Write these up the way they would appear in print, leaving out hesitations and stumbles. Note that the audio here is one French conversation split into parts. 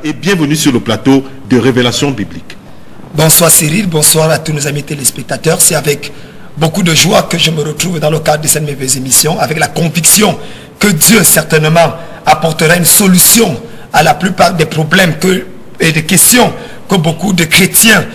Et bienvenue sur le plateau de Révélation biblique. Bonsoir Cyril, bonsoir à tous nos amis téléspectateurs. C'est avec beaucoup de joie que je me retrouve dans le cadre de cette merveilleuse émission, avec la conviction que Dieu certainement apportera une solution à la plupart des problèmes et des questions que beaucoup de chrétiens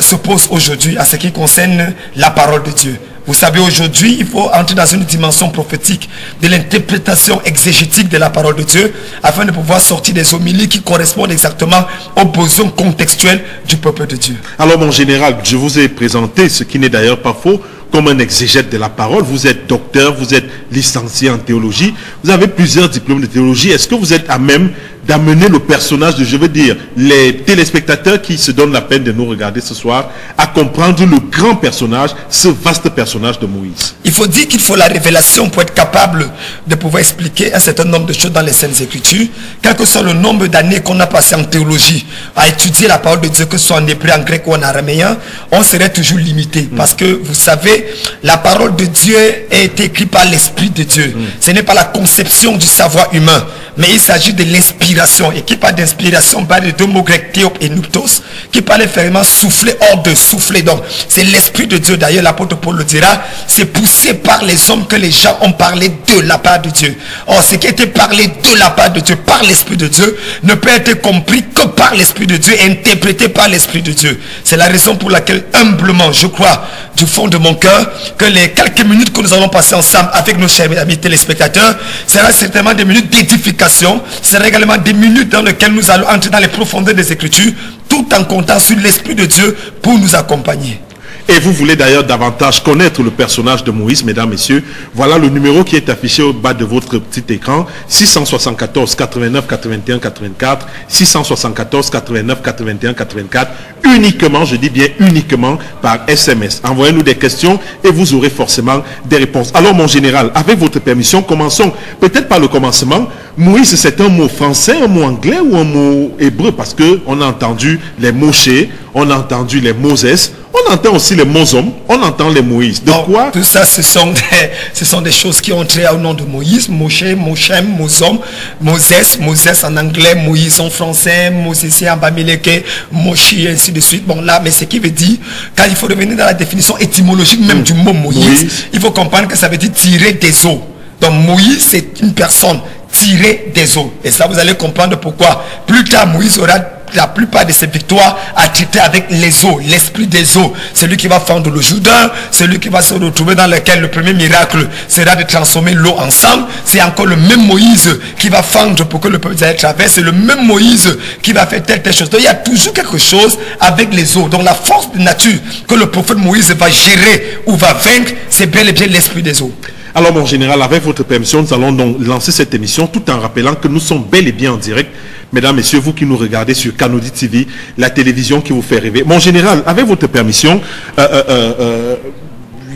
se posent aujourd'hui en ce qui concerne la parole de Dieu. Vous savez, aujourd'hui, il faut entrer dans une dimension prophétique de l'interprétation exégétique de la parole de Dieu afin de pouvoir sortir des homélies qui correspondent exactement aux besoins contextuels du peuple de Dieu. Alors, mon général, je vous ai présenté, ce qui n'est d'ailleurs pas faux, comme un exégète de la parole. Vous êtes docteur, vous êtes licencié en théologie, vous avez plusieurs diplômes de théologie. Est-ce que vous êtes à même d'amener le personnage de, je veux dire, les téléspectateurs qui se donnent la peine de nous regarder ce soir, à comprendre le grand personnage, ce vaste personnage de Moïse? Il faut dire qu'il faut la révélation pour être capable de pouvoir expliquer un certain nombre de choses dans les Saintes Écritures. Quel que soit le nombre d'années qu'on a passé en théologie à étudier la parole de Dieu, que ce soit en hébreu, en grec ou en araméen, on serait toujours limité. Parce que, vous savez, la parole de Dieu est écrite par l'Esprit de Dieu. Ce n'est pas la conception du savoir humain, mais il s'agit de l'inspiration. Et qui parle d'inspiration parle de deux mots grecs, théop et nuptos, qui parle vraiment souffler, hors de souffler. Donc, c'est l'Esprit de Dieu. D'ailleurs, l'apôtre Paul le dira, c'est poussé par les hommes que les gens ont parlé de la part de Dieu. Or, ce qui a été parlé de la part de Dieu, par l'Esprit de Dieu, ne peut être compris que par l'Esprit de Dieu, interprété par l'Esprit de Dieu. C'est la raison pour laquelle, humblement, je crois, du fond de mon cœur, que les quelques minutes que nous allons passer ensemble avec nos chers amis téléspectateurs, sera certainement des minutes d'édification, sera également des minutes dans lesquelles nous allons entrer dans les profondeurs des Écritures, tout en comptant sur l'Esprit de Dieu pour nous accompagner. Et vous voulez d'ailleurs davantage connaître le personnage de Moïse, mesdames, messieurs, voilà le numéro qui est affiché au bas de votre petit écran, 674 89 81 84, 674 89 81 84, uniquement, je dis bien uniquement, par SMS. Envoyez-nous des questions et vous aurez forcément des réponses. Alors mon général, avec votre permission, commençons peut-être par le commencement. Moïse, c'est un mot français, un mot anglais ou un mot hébreu? Parce qu'on a entendu les Moshe, on a entendu les Moses, on entend aussi les Mozom, on entend les Moïse. De quoi? Tout ça, ce sont des choses qui ont trait au nom de Moïse. Moshe, Moshem, Mozom, Moses en anglais, Moïse en français, Moses en bamileke, Moshe, ainsi de suite. Bon là, mais ce qui veut dire, quand il faut revenir dans la définition étymologique même du mot Moïse, il faut comprendre que ça veut dire tirer des eaux. Donc Moïse, c'est une personne tirée des eaux. Et ça, vous allez comprendre pourquoi. Plus tard, Moïse aura la plupart de ses victoires à traiter avec les eaux, l'esprit des eaux. Celui qui va fendre le Jourdain, celui qui va se retrouver dans lequel le premier miracle sera de transformer l'eau ensemble. C'est encore le même Moïse qui va fendre pour que le peuple traverse. C'est le même Moïse qui va faire telle chose. Donc il y a toujours quelque chose avec les eaux. Donc la force de nature que le prophète Moïse va gérer ou va vaincre, c'est bel et bien l'esprit des eaux. Alors mon général, avec votre permission, nous allons donc lancer cette émission tout en rappelant que nous sommes bel et bien en direct. Mesdames, messieurs, vous qui nous regardez sur Canody TV, la télévision qui vous fait rêver. Mon général, avec votre permission,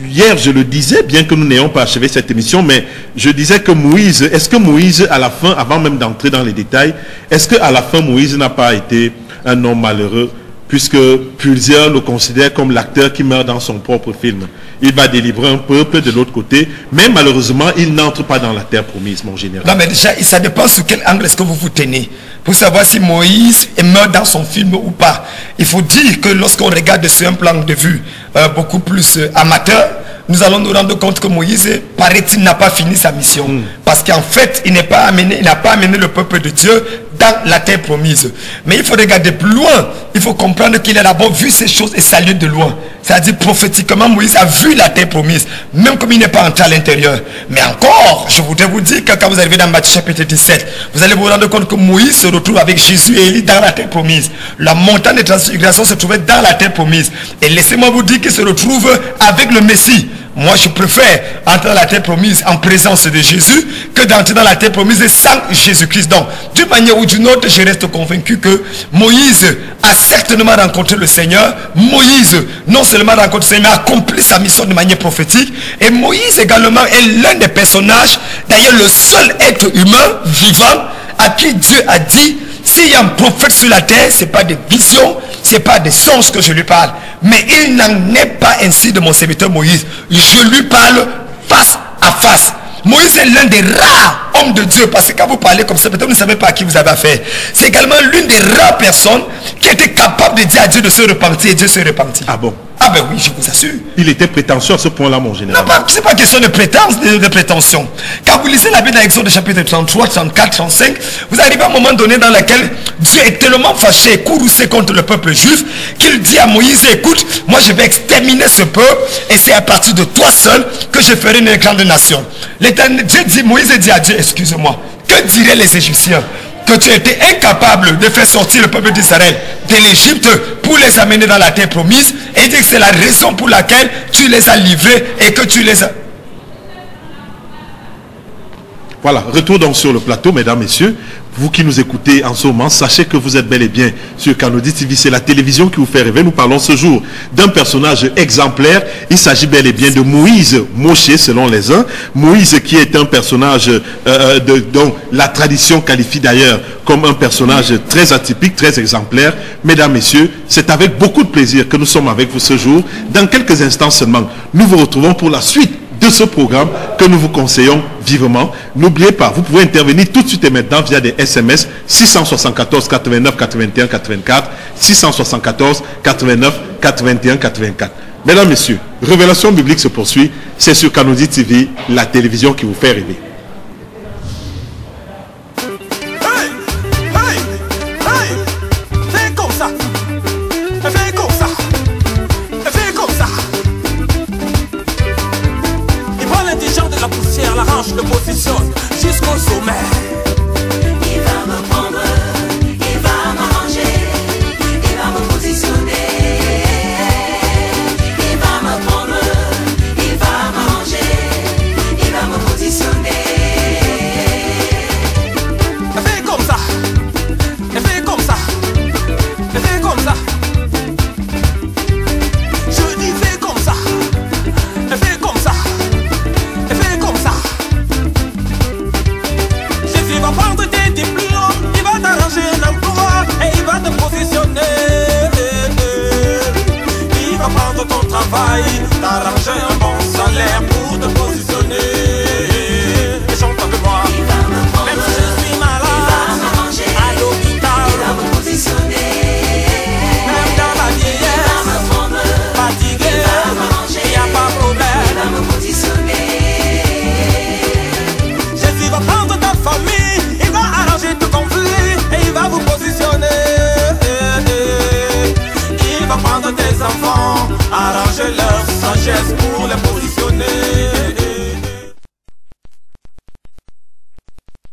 hier je le disais, bien que nous n'ayons pas achevé cette émission, mais je disais que Moïse, est-ce que Moïse à la fin, avant même d'entrer dans les détails, est-ce qu'à la fin Moïse n'a pas été un homme malheureux, puisque plusieurs le considèrent comme l'acteur qui meurt dans son propre film? Il va délivrer un peuple de l'autre côté, mais malheureusement, il n'entre pas dans la terre promise, mon général. Non, mais déjà, ça dépend sur quel angle est-ce que vous vous tenez, pour savoir si Moïse meurt dans son film ou pas. Il faut dire que lorsqu'on regarde sur un plan de vue beaucoup plus amateur, nous allons nous rendre compte que Moïse, paraît-il, n'a pas fini sa mission. Parce qu'en fait, il n'a pas amené le peuple de Dieu dans la terre promise. Mais il faut regarder plus loin. Il faut comprendre qu'il a d'abord vu ces choses et salué de loin. C'est-à-dire prophétiquement, Moïse a vu la terre promise, même comme il n'est pas entré à l'intérieur. Mais encore, je voudrais vous dire que quand vous arrivez dans Matthieu chapitre 17, vous allez vous rendre compte que Moïse se retrouve avec Jésus et Élie dans la terre promise. La montagne de transfiguration se trouvait dans la terre promise. Et laissez-moi vous dire qu'il se retrouve avec le Messie. Moi, je préfère entrer dans la terre promise en présence de Jésus que d'entrer dans la terre promise sans Jésus-Christ. Donc, d'une manière ou d'une autre, je reste convaincu que Moïse a certainement rencontré le Seigneur. Moïse, non seulement rencontré le Seigneur, mais a accompli sa mission de manière prophétique. Et Moïse également est l'un des personnages, d'ailleurs le seul être humain vivant à qui Dieu a dit, s'il y a un prophète sur la terre, ce n'est pas des visions, ce n'est pas des songes que je lui parle. Mais il n'en est pas ainsi de mon serviteur Moïse. Je lui parle face à face. Moïse est l'un des rares hommes de Dieu. Parce que quand vous parlez comme ça, peut-être vous ne savez pas à qui vous avez affaire. C'est également l'une des rares personnes qui était capable de dire à Dieu de se repentir et Dieu se repentit. Ah bon? Ah ben oui, je vous assure. Il était prétentieux à ce point-là, mon général. Non, ce n'est pas question de prétention. Quand vous lisez la Bible dans Exode chapitre 33, 34, 35, vous arrivez à un moment donné dans lequel Dieu est tellement fâché, courroucé contre le peuple juif, qu'il dit à Moïse, écoute, moi je vais exterminer ce peuple, et c'est à partir de toi seul que je ferai une grande nation. Dieu dit, Moïse dit à Dieu, excusez-moi, que diraient les Égyptiens? Que tu étais incapable de faire sortir le peuple d'Israël de l'Égypte pour les amener dans la terre promise, et dit que c'est la raison pour laquelle tu les as livrés et que tu les as... Voilà, retour donc sur le plateau, mesdames, messieurs. Vous qui nous écoutez en ce moment, sachez que vous êtes bel et bien sur Canody TV. C'est la télévision qui vous fait rêver. Nous parlons ce jour d'un personnage exemplaire. Il s'agit bel et bien de Moïse Moshe, selon les uns. Moïse qui est un personnage dont la tradition qualifie d'ailleurs comme un personnage très atypique, très exemplaire. Mesdames, messieurs, c'est avec beaucoup de plaisir que nous sommes avec vous ce jour. Dans quelques instants seulement, nous vous retrouvons pour la suite de ce programme que nous vous conseillons vivement. N'oubliez pas, vous pouvez intervenir tout de suite et maintenant via des SMS 674 89 81 84 674 89 81 84. Mesdames, messieurs, Révélation biblique se poursuit. C'est sur Canody TV, la télévision qui vous fait rêver. Le positionne jusqu'au sommet. Il va me prendre, il va m'arranger, il va me positionner. Il va me prendre, il va m'arranger, il va me positionner. Fais comme ça, fais comme ça, fais comme ça. Je dis fais comme ça, fais comme ça, fais comme ça. Il va prendre tes diplômes, il va t'arranger un emploi et il va te positionner. Il va prendre ton travail, t'arranger un bon salaire pour te positionner. Et chante avec moi. Il va me prendre, même si je suis malade, il va m'arranger, à l'hôpital, il va me positionner. même dans la vieillesse, Il va me prendre, fatigué, il va m'arranger, il n'y a pas de il problème. va me positionner. Jésus va prendre ta famille, il va arranger tout conflit et il va vous positionner. Il va prendre tes enfants, arranger leur sagesse pour les positionner.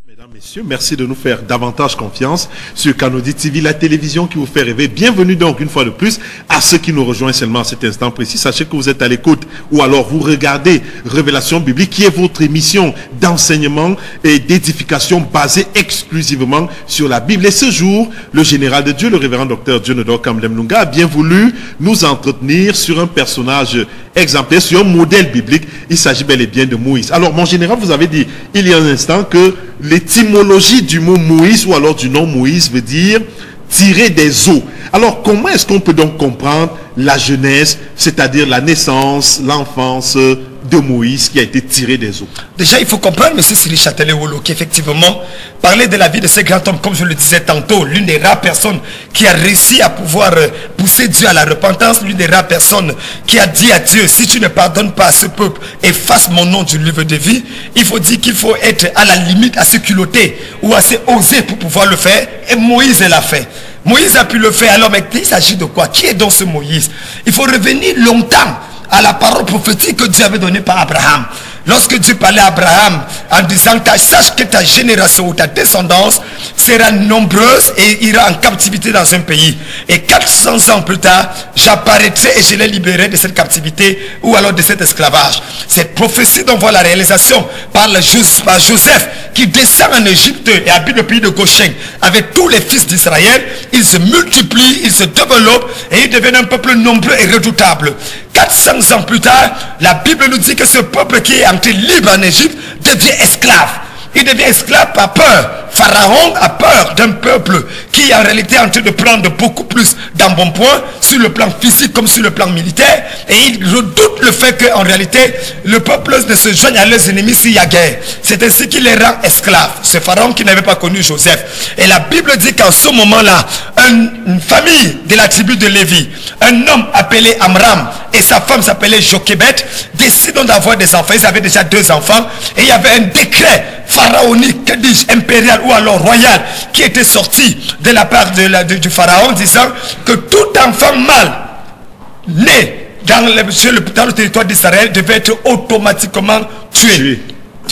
Mesdames, messieurs, merci de nous faire davantage confiance sur Canody TV, la télévision qui vous fait rêver. Bienvenue donc une fois de plus à ceux qui nous rejoignent seulement à cet instant précis. Sachez que vous êtes à l'écoute ou alors vous regardez Révélation biblique qui est votre émission d'enseignement et d'édification basée exclusivement sur la Bible. Et ce jour, le général de Dieu, le révérend docteur Dionodore Kamlem Lunga, a bien voulu nous entretenir sur un personnage exemplaire, sur un modèle biblique. Il s'agit bel et bien de Moïse. Alors mon général, vous avez dit il y a un instant que l'étymologie du mot Moïse ou alors du nom Moïse veut dire tirer des eaux. Alors comment est-ce qu'on peut donc comprendre la jeunesse, c'est-à-dire la naissance, l'enfance de Moïse qui a été tiré des eaux? Déjà, il faut comprendre, M. Cyril Châtelet-Wolo, qu'effectivement, parler de la vie de ce grand homme, comme je le disais tantôt, l'une des rares personnes qui a réussi à pouvoir pousser Dieu à la repentance, l'une des rares personnes qui a dit à Dieu, si tu ne pardonnes pas à ce peuple, efface mon nom du livre de vie. Il faut dire qu'il faut être à la limite assez culotté ou assez osé pour pouvoir le faire, et Moïse l'a fait. Moïse a pu le faire. Alors, mais il s'agit de quoi? Qui est donc ce Moïse? Il faut revenir longtemps à la parole prophétique que Dieu avait donnée par Abraham. Lorsque Dieu parlait à Abraham en disant, sache que ta génération ou ta descendance sera nombreuse et ira en captivité dans un pays. Et 400 ans plus tard, j'apparaîtrai et je les libérerai de cette captivité ou alors de cet esclavage. Cette prophétie dont voit la réalisation par Joseph qui descend en Égypte et habite le pays de Goshen avec tous les fils d'Israël. Ils se multiplient, ils se développent et ils deviennent un peuple nombreux et redoutable. 400 ans plus tard, la Bible nous dit que ce peuple qui est entré libre en Égypte devient esclave. Il devient esclave par peur. Pharaon a peur d'un peuple qui en réalité est en train de prendre beaucoup plus d'embonpoint sur le plan physique comme sur le plan militaire. Et il redoute le fait qu'en réalité, le peuple ne se joigne à leurs ennemis s'il y a guerre. C'est ainsi qu'il les rend esclaves. C'est Pharaon qui n'avait pas connu Joseph. Et la Bible dit qu'en ce moment-là, une famille de la tribu de Lévi, un homme appelé Amram et sa femme s'appelait Jochebed, décident d'avoir des enfants. Ils avaient déjà 2 enfants. Et il y avait un décret pharaonique, que dis-je, impérial ou alors royal, qui était sorti de la part du pharaon, disant que tout enfant mâle né dans le territoire d'Israël devait être automatiquement tué.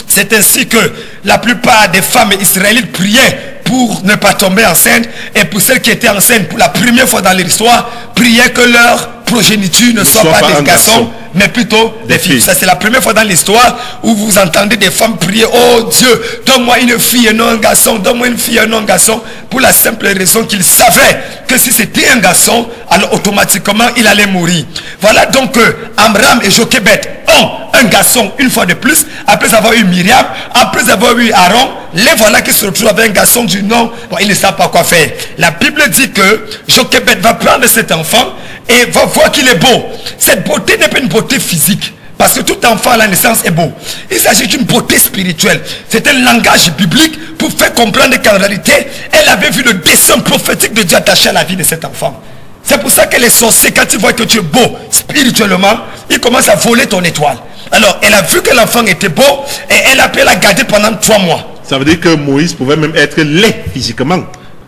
C'est ainsi que la plupart des femmes israélites priaient pour ne pas tomber enceinte, et pour celles qui étaient enceintes pour la première fois dans l'histoire, priaient que leur progéniture ne soit pas des garçons, mais plutôt des filles. Ça, c'est la première fois dans l'histoire où vous entendez des femmes prier: oh Dieu, donne-moi une fille et non un garçon, donne-moi une fille et non un garçon, pour la simple raison qu'ils savaient que si c'était un garçon, alors automatiquement il allait mourir. Voilà donc que Amram et Jochebed ont un garçon une fois de plus, après avoir eu Myriam, après avoir eu Aaron. Les voilà qui se retrouvent avec un garçon du nom, bon, ils ne savent pas quoi faire. La Bible dit que Jochebed va prendre cet enfant et va voir qu'il est beau. Cette beauté n'est pas une beauté physique, parce que tout enfant à la naissance est beau. Il s'agit d'une beauté spirituelle. C'est un langage biblique pour faire comprendre qu'en réalité, elle avait vu le dessein prophétique de Dieu attaché à la vie de cet enfant. C'est pour ça que les sorciers, quand ils voient que tu es beau spirituellement, ils commencent à voler ton étoile. Alors, elle a vu que l'enfant était beau et elle a pu la garder pendant 3 mois. Ça veut dire que Moïse pouvait même être laid physiquement.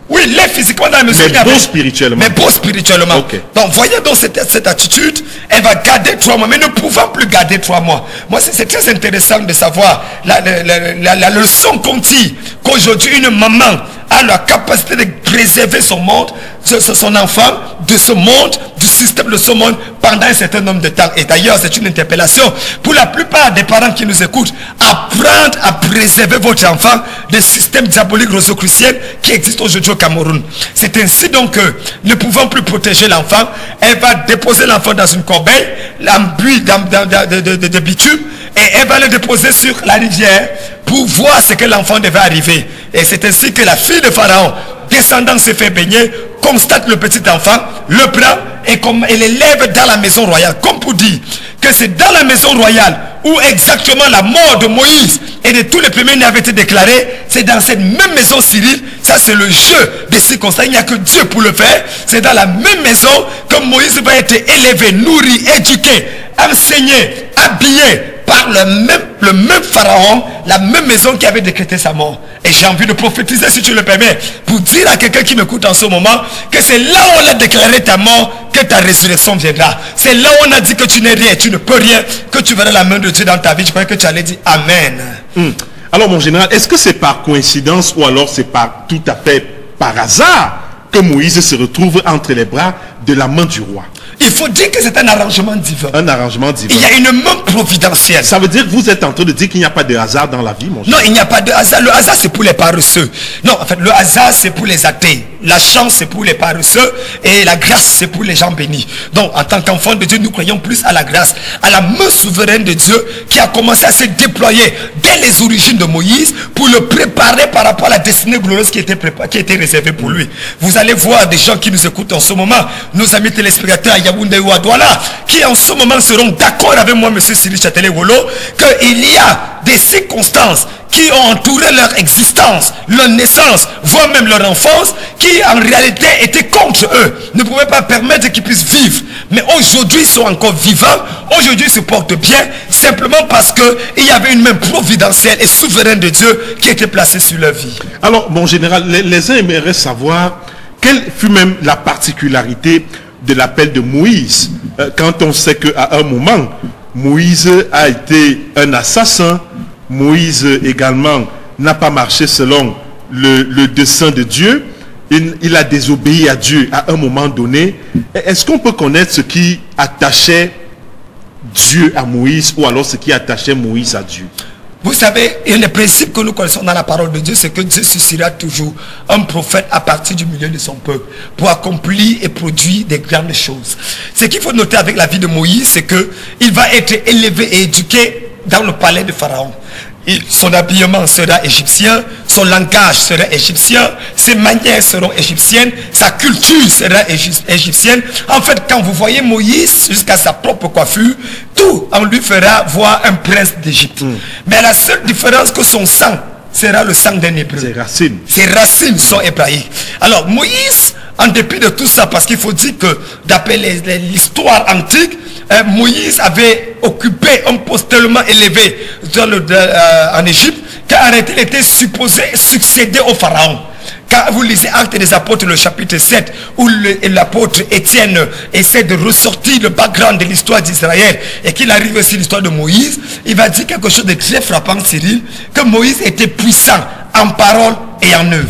Oui, laid physiquement dans la mesure. Mais beau spirituellement. Mais beau spirituellement. Okay. Donc, voyez donc cette attitude. Elle va garder 3 mois, mais ne pouvant plus garder 3 mois. Moi, c'est très intéressant de savoir la leçon qu'on tire qu'aujourd'hui, une maman a la capacité de préserver son monde, son enfant, de ce monde, du système de ce monde pendant un certain nombre de temps. Et d'ailleurs, c'est une interpellation pour la plupart des parents qui nous écoutent. Apprendre à préserver votre enfant des systèmes diaboliques rosicruciens qui existent aujourd'hui au Cameroun. C'est ainsi donc que, ne pouvant plus protéger l'enfant, elle va déposer l'enfant dans une corbeille, l'embuie de bitume, et elle va le déposer sur la rivière pour voir ce que l'enfant devait arriver. Et c'est ainsi que la fille de Pharaon, descendant, se fait baigner, constate le petit enfant, le prend et l'élève dans la maison royale. Comme pour dire que c'est dans la maison royale où exactement la mort de Moïse et de tous les premiers-nés avait été déclarée. C'est dans cette même maison, Cyril. Ça, c'est le jeu des circonstances. Il n'y a que Dieu pour le faire. C'est dans la même maison que Moïse va être élevé, nourri, éduqué, enseigné, habillé par le même pharaon, la même maison qui avait décrété sa mort. Et j'ai envie de prophétiser, si tu le permets, pour dire à quelqu'un qui m'écoute en ce moment, que c'est là où on a déclaré ta mort que ta résurrection viendra. C'est là où on a dit que tu n'es rien, tu ne peux rien, que tu verras la main de Dieu dans ta vie. Je crois que tu allais dire Amen. Alors mon général, est-ce que c'est par coïncidence ou alors c'est tout à fait par hasard que Moïse se retrouve entre les bras de la main du roi? Il faut dire que c'est un arrangement divin. Un arrangement divin. Il y a une main providentielle. Ça veut dire que vous êtes en train de dire qu'il n'y a pas de hasard dans la vie, mon général? Non, il n'y a pas de hasard. Le hasard, c'est pour les paresseux. Non, en fait, le hasard, c'est pour les athées. La chance, c'est pour les paresseux. Et la grâce, c'est pour les gens bénis. Donc, en tant qu'enfants de Dieu, nous croyons plus à la grâce, à la main souveraine de Dieu qui a commencé à se déployer dès les origines de Moïse pour le préparer par rapport à la destinée glorieuse qui était réservée pour lui. Vous allez voir des gens qui nous écoutent en ce moment, nos amis téléspectateurs à Yaoundé ou à Douala, qui en ce moment seront d'accord avec moi, M. Cyril Châtelet-Wolo, qu'il y a des circonstances qui ont entouré leur existence, leur naissance, voire même leur enfance, qui en réalité étaient contre eux, ne pouvaient pas permettre qu'ils puissent vivre. Mais aujourd'hui, ils sont encore vivants, aujourd'hui, ils se portent bien, simplement parce qu'il y avait une main providentielle et souveraine de Dieu qui était placée sur leur vie. Alors, mon général, les uns aimeraient savoir quelle fut même la particularité de l'appel de Moïse, quand on sait qu'à un moment, Moïse a été un assassin. Moïse également n'a pas marché selon le dessein de Dieu. Il a désobéi à Dieu à un moment donné. Est-ce qu'on peut connaître ce qui attachait Dieu à Moïse ou alors ce qui attachait Moïse à Dieu? Vous savez, il y a des principes que nous connaissons dans la parole de Dieu, c'est que Dieu suscitera toujours un prophète à partir du milieu de son peuple pour accomplir et produire des grandes choses. Ce qu'il faut noter avec la vie de Moïse, c'est qu'il va être élevé et éduqué dans le palais de Pharaon. Son habillement sera égyptien, son langage sera égyptien, ses manières seront égyptiennes, sa culture sera égyptienne. En fait, quand vous voyez Moïse, jusqu'à sa propre coiffure, tout en lui fera voir un prince d'Égypte. Mais la seule différence que son sang sera le sang d'un hébreu. Ses racines sont hébraïques. Alors Moïse, en dépit de tout ça, parce qu'il faut dire que d'après l'histoire antique, Moïse avait occupé un poste tellement élevé en Égypte qu'en réalité il était supposé succéder au pharaon. Quand vous lisez Actes des Apôtres, le chapitre 7, où l'apôtre Étienne essaie de ressortir le background de l'histoire d'Israël et qu'il arrive aussi l'histoire de Moïse, il va dire quelque chose de très frappant, Cyril, que Moïse était puissant en parole et en œuvre.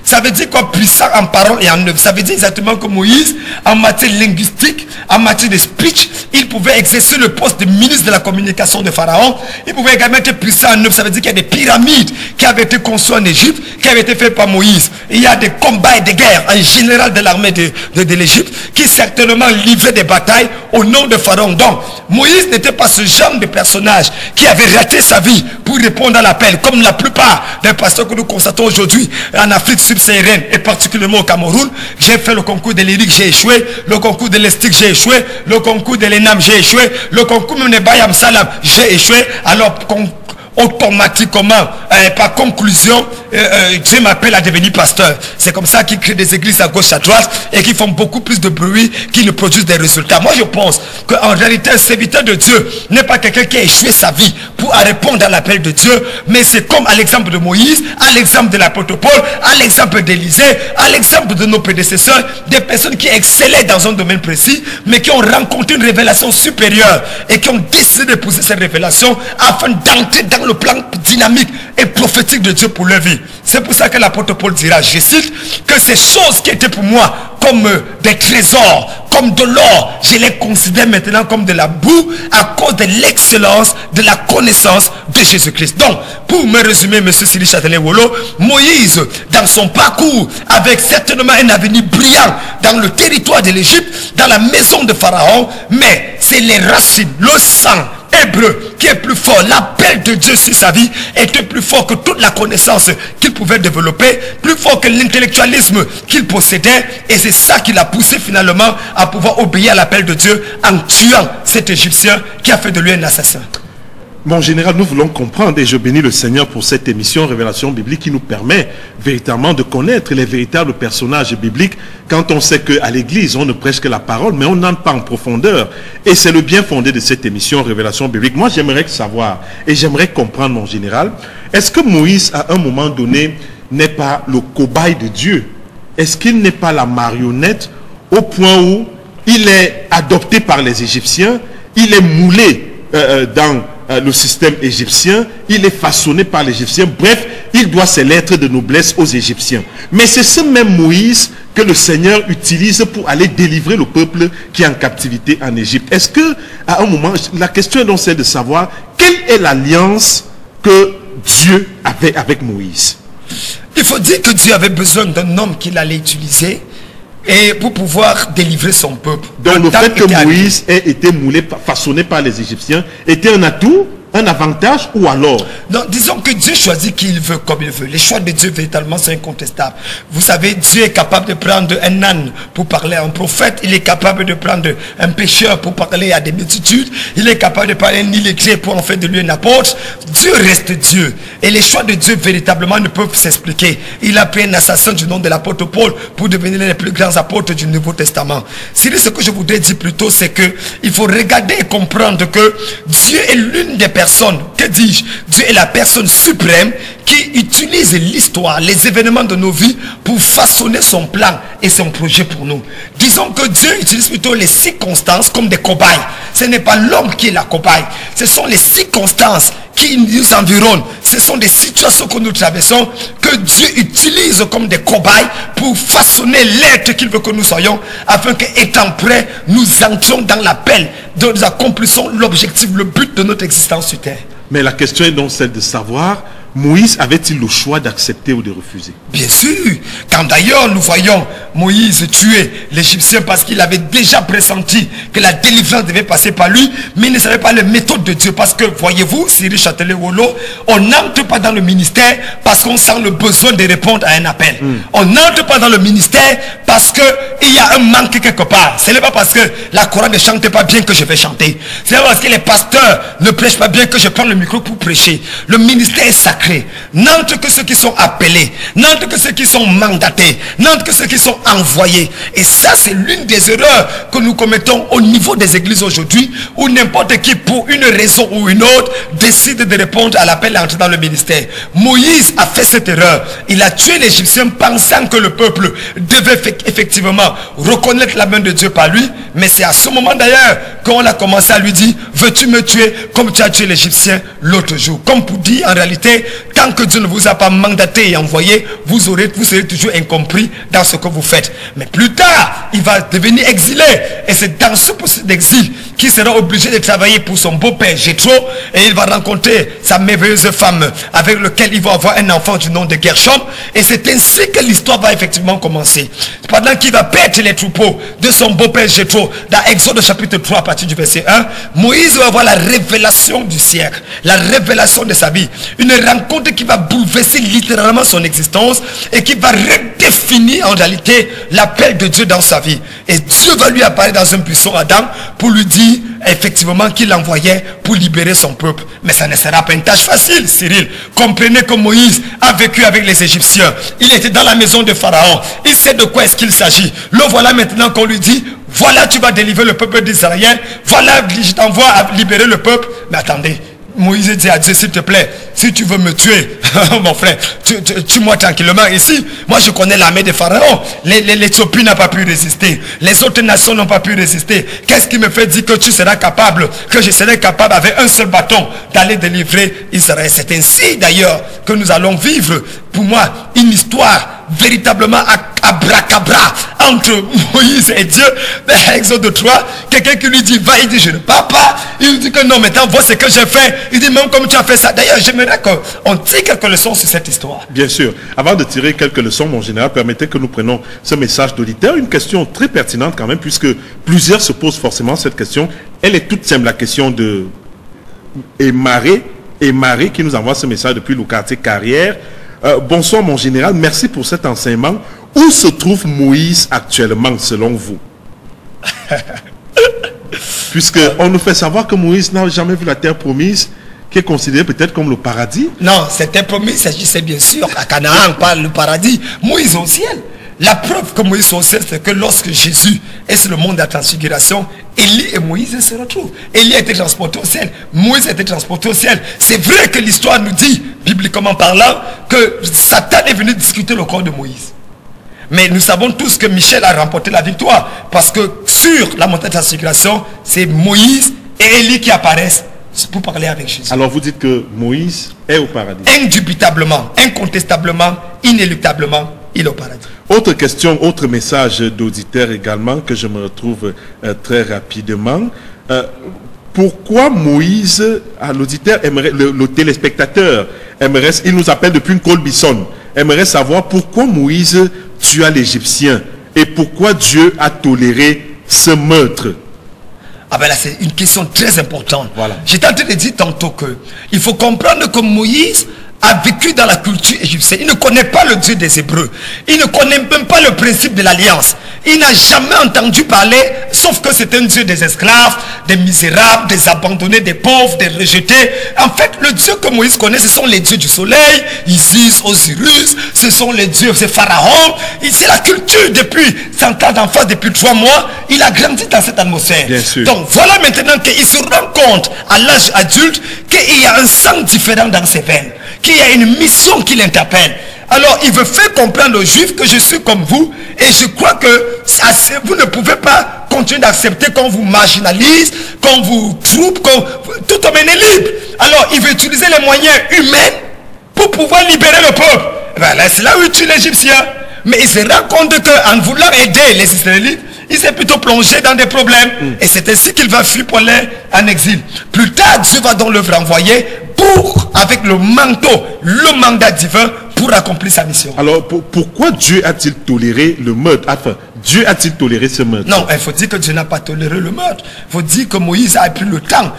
Ça veut dire quoi, puissant en parole et en œuvre? Ça veut dire exactement que Moïse, en matière linguistique, en matière de speech, il pouvait exercer le poste de ministre de la communication de Pharaon. Il pouvait également être puissant en œuvre. Ça veut dire qu'il y a des pyramides qui avaient été conçues en Égypte, qui avaient été faites par Moïse. Il y a des combats et des guerres, un général de l'armée de l'Égypte, qui certainement livrait des batailles au nom de Pharaon. Donc, Moïse n'était pas ce genre de personnage qui avait raté sa vie pour répondre à l'appel, comme la plupart des pasteurs que nous constatons aujourd'hui en Afrique subsaharienne et particulièrement au Cameroun. J'ai fait le concours de lyrique, j'ai échoué. Le concours de l'estique, j'ai échoué. Le concours de l'ENAM, j'ai échoué. Le concours même de Bayam Salam, j'ai échoué. Alors automatiquement, par conclusion, Dieu m'appelle à devenir pasteur. C'est comme ça qu'ils créent des églises à gauche, à droite et qui font beaucoup plus de bruit qu'ils ne produisent des résultats. Moi je pense qu'en réalité un serviteur de Dieu n'est pas quelqu'un qui a échoué sa vie pour répondre à l'appel de Dieu, mais c'est comme à l'exemple de Moïse, à l'exemple de l'apôtre Paul, à l'exemple d'Élisée, à l'exemple de nos prédécesseurs, des personnes qui excellaient dans un domaine précis mais qui ont rencontré une révélation supérieure et qui ont décidé de pousser cette révélation afin d'entrer dans le plan dynamique et prophétique de Dieu pour leur vie. C'est pour ça que l'apôtre Paul dira, je cite, que ces choses qui étaient pour moi comme des trésors, comme de l'or, je les considère maintenant comme de la boue à cause de l'excellence de la connaissance de Jésus-Christ. Donc, pour me résumer, M. Cyril Châtelain-Wolo, Moïse, dans son parcours, avec certainement un avenir brillant dans le territoire de l'Égypte, dans la maison de Pharaon, mais c'est les racines, le sang hébreu qui est plus fort. L'appel de Dieu sur sa vie était plus fort que toute la connaissance qu'il pouvait développer, plus fort que l'intellectualisme qu'il possédait, et c'est ça qui l'a poussé finalement à pouvoir obéir à l'appel de Dieu en tuant cet Égyptien qui a fait de lui un assassin. Mon général, nous voulons comprendre, et je bénis le Seigneur pour cette émission Révélation biblique qui nous permet véritablement de connaître les véritables personnages bibliques quand on sait qu'à l'église, on ne prêche que la parole, mais on n'entre pas en profondeur. Et c'est le bien fondé de cette émission Révélation biblique. Moi, j'aimerais savoir, et j'aimerais comprendre, mon général, est-ce que Moïse, à un moment donné, n'est pas le cobaye de Dieu? Est-ce qu'il n'est pas la marionnette au point où il est adopté par les Égyptiens, il est moulé dans le système égyptien, il est façonné par les Égyptiens, bref, il doit ses lettres de noblesse aux Égyptiens. Mais c'est ce même Moïse que le Seigneur utilise pour aller délivrer le peuple qui est en captivité en Égypte. Est-ce que, à un moment, la question est donc celle de savoir quelle est l'alliance que Dieu avait avec Moïse? Il faut dire que Dieu avait besoin d'un homme qu'il allait utiliser et pour pouvoir délivrer son peuple. Donc le fait que Moïse ait été moulé, façonné par les Égyptiens, était un atout, un avantage ou alors? Non, disons que Dieu choisit qui il veut comme il veut. Les choix de Dieu véritablement c'est incontestable. Vous savez, Dieu est capable de prendre un âne pour parler à un prophète. Il est capable de prendre un pécheur pour parler à des multitudes. Il est capable de parler à un illettré pour en faire de lui un apôtre. Dieu reste Dieu. Et les choix de Dieu véritablement ne peuvent s'expliquer. Il a pris un assassin du nom de l'apôtre Paul pour devenir l'un des plus grands apôtres du Nouveau Testament. Ce que je voudrais dire plutôt, c'est que il faut regarder et comprendre que Dieu est l'une des personnes, que dis-je, Dieu est la personne suprême qui utilise l'histoire, les événements de nos vies pour façonner son plan et son projet pour nous. Disons que Dieu utilise plutôt les circonstances comme des cobayes. Ce n'est pas l'homme qui est la cobaye, ce sont les circonstances qui nous environnent, ce sont des situations que nous traversons que Dieu utilise comme des cobayes pour façonner l'être qu'il veut que nous soyons, afin qu'étant prêts, nous entrions dans l'appel, nous accomplissons l'objectif, le but de notre existence sur terre. Mais la question est donc celle de savoir Moïse avait-il le choix d'accepter ou de refuser? Bien sûr. Quand d'ailleurs nous voyons Moïse tuer l'Égyptien parce qu'il avait déjà pressenti que la délivrance devait passer par lui, mais il ne savait pas les méthodes de Dieu. Parce que, voyez-vous, Cyril Châtelet-Wolo, on n'entre pas dans le ministère parce qu'on sent le besoin de répondre à un appel. On n'entre pas dans le ministère parce qu'il y a un manque quelque part. Ce n'est pas parce que la chorale ne chante pas bien que je vais chanter. C'est pas parce que les pasteurs ne prêchent pas bien que je prends le micro pour prêcher. Le ministère est sacré. N'entre que ceux qui sont appelés, n'entre que ceux qui sont mandatés, n'entre que ceux qui sont envoyés. Et ça, c'est l'une des erreurs que nous commettons au niveau des églises aujourd'hui, où n'importe qui, pour une raison ou une autre, décide de répondre à l'appel d'entrer dans le ministère. Moïse a fait cette erreur. Il a tué l'Égyptien pensant que le peuple devait effectivement reconnaître la main de Dieu par lui. Mais c'est à ce moment d'ailleurs qu'on a commencé à lui dire, veux-tu me tuer comme tu as tué l'Égyptien l'autre jour? Comme pour dire en réalité, tant que Dieu ne vous a pas mandaté et envoyé, vous serez toujours incompris dans ce que vous faites. Mais plus tard, il va devenir exilé. Et c'est dans ce processus d'exil qu'il sera obligé de travailler pour son beau-père Jéthro. Et il va rencontrer sa merveilleuse femme avec laquelle il va avoir un enfant du nom de Gershom. Et c'est ainsi que l'histoire va effectivement commencer. Pendant qu'il va perdre les troupeaux de son beau-père Jéthro, dans Exode chapitre 3 à partir du verset 1, Moïse va avoir la révélation du siècle, la révélation de sa vie. Une rencontre qui va bouleverser littéralement son existence et qui va redéfinir en réalité l'appel de Dieu dans sa vie. Et Dieu va lui apparaître dans un buisson Adam pour lui dire effectivement qu'il l'envoyait pour libérer son peuple. Mais ça ne sera pas une tâche facile, Cyril. Comprenez que Moïse a vécu avec les Égyptiens. Il était dans la maison de Pharaon. Il sait de quoi est-ce qu'il s'agit. Le voilà maintenant qu'on lui dit, voilà, tu vas délivrer le peuple d'Israël. Voilà, je t'envoie à libérer le peuple. Mais attendez, Moïse dit à Dieu, s'il te plaît, si tu veux me tuer, mon frère, tue-moi tranquillement ici. Moi, je connais l'armée de Pharaon. L'Éthiopie n'a pas pu résister. Les autres nations n'ont pas pu résister. Qu'est-ce qui me fait dire que tu seras capable, que je serai capable avec un seul bâton d'aller délivrer Israël? C'est ainsi d'ailleurs que nous allons vivre, pour moi, une histoire véritablement abracabra entre Moïse et Dieu. Exode 3, quelqu'un qui lui dit va, il dit je ne pars pas. Il dit que non, maintenant vois ce que j'ai fait. Il dit même comme tu as fait ça. D'ailleurs, j'aimerais qu'on tire quelques leçons sur cette histoire. Bien sûr. Avant de tirer quelques leçons, mon général, permettez que nous prenions ce message d'auditeur. Une question très pertinente quand même, puisque plusieurs se posent forcément cette question. Elle est toute simple, la question de Emaré qui nous envoie ce message depuis le quartier Carrière. Bonsoir mon général, merci pour cet enseignement. Où se trouve Moïse actuellement selon vous? Puisqu'on nous fait savoir que Moïse n'a jamais vu la terre promise, qui est considérée peut-être comme le paradis. Non, c'était promis, il s'agissait bien sûr à Canaan, pas le paradis. Moïse au ciel. La preuve que Moïse est au ciel, c'est que lorsque Jésus est sur le mont de la transfiguration, Élie et Moïse se retrouvent. Élie a été transporté au ciel, Moïse a été transporté au ciel. C'est vrai que l'histoire nous dit, bibliquement parlant, que Satan est venu discuter le corps de Moïse. Mais nous savons tous que Michel a remporté la victoire, parce que sur la montagne de transfiguration, c'est Moïse et Élie qui apparaissent pour parler avec Jésus. Alors vous dites que Moïse est au paradis? Indubitablement, incontestablement, inéluctablement, il est au paradis. Autre question, autre message d'auditeur également que je me retrouve très rapidement. Pourquoi Moïse, l'auditeur aimerait, le téléspectateur aimerait, il nous appelle depuis une Colbison, aimerait savoir pourquoi Moïse tua l'Égyptien et pourquoi Dieu a toléré ce meurtre. Ah ben là c'est une question très importante. Voilà. J'étais en train de dire tantôt que il faut comprendre que Moïse a vécu dans la culture égyptienne. Il ne connaît pas le Dieu des Hébreux. Il ne connaît même pas le principe de l'alliance. Il n'a jamais entendu parler, sauf que c'est un Dieu des esclaves, des misérables, des abandonnés, des pauvres, des rejetés. En fait, le Dieu que Moïse connaît, ce sont les dieux du soleil, Isis, Osiris, ce sont les dieux, c'est Pharaon. C'est la culture depuis 100 ans d'enfance, depuis 3 mois. Il a grandi dans cette atmosphère. Bien sûr. Donc voilà maintenant qu'il se rend compte à l'âge adulte qu'il y a un sang différent dans ses veines, qu'il y a une mission qui l'interpelle. Alors il veut faire comprendre aux Juifs que je suis comme vous et je crois que vous ne pouvez pas continuer d'accepter qu'on vous marginalise, qu'on vous trouble, tout homme est libre. Alors il veut utiliser les moyens humains pour pouvoir libérer le peuple. Ben là, c'est là où il tue l'Égyptien. Mais il se rend compte qu'en voulant aider les Israélites, il s'est plutôt plongé dans des problèmes. Et c'est ainsi qu'il va fuir pour aller en exil. Plus tard, Dieu va donc le renvoyer pour avec le manteau, le mandat divin pour accomplir sa mission. Alors, pourquoi Dieu a-t-il toléré le meurtre? Enfin, Dieu a-t-il toléré ce meurtre? Non, il faut dire que Dieu n'a pas toléré le meurtre. Il faut dire que Moïse a pris le temps.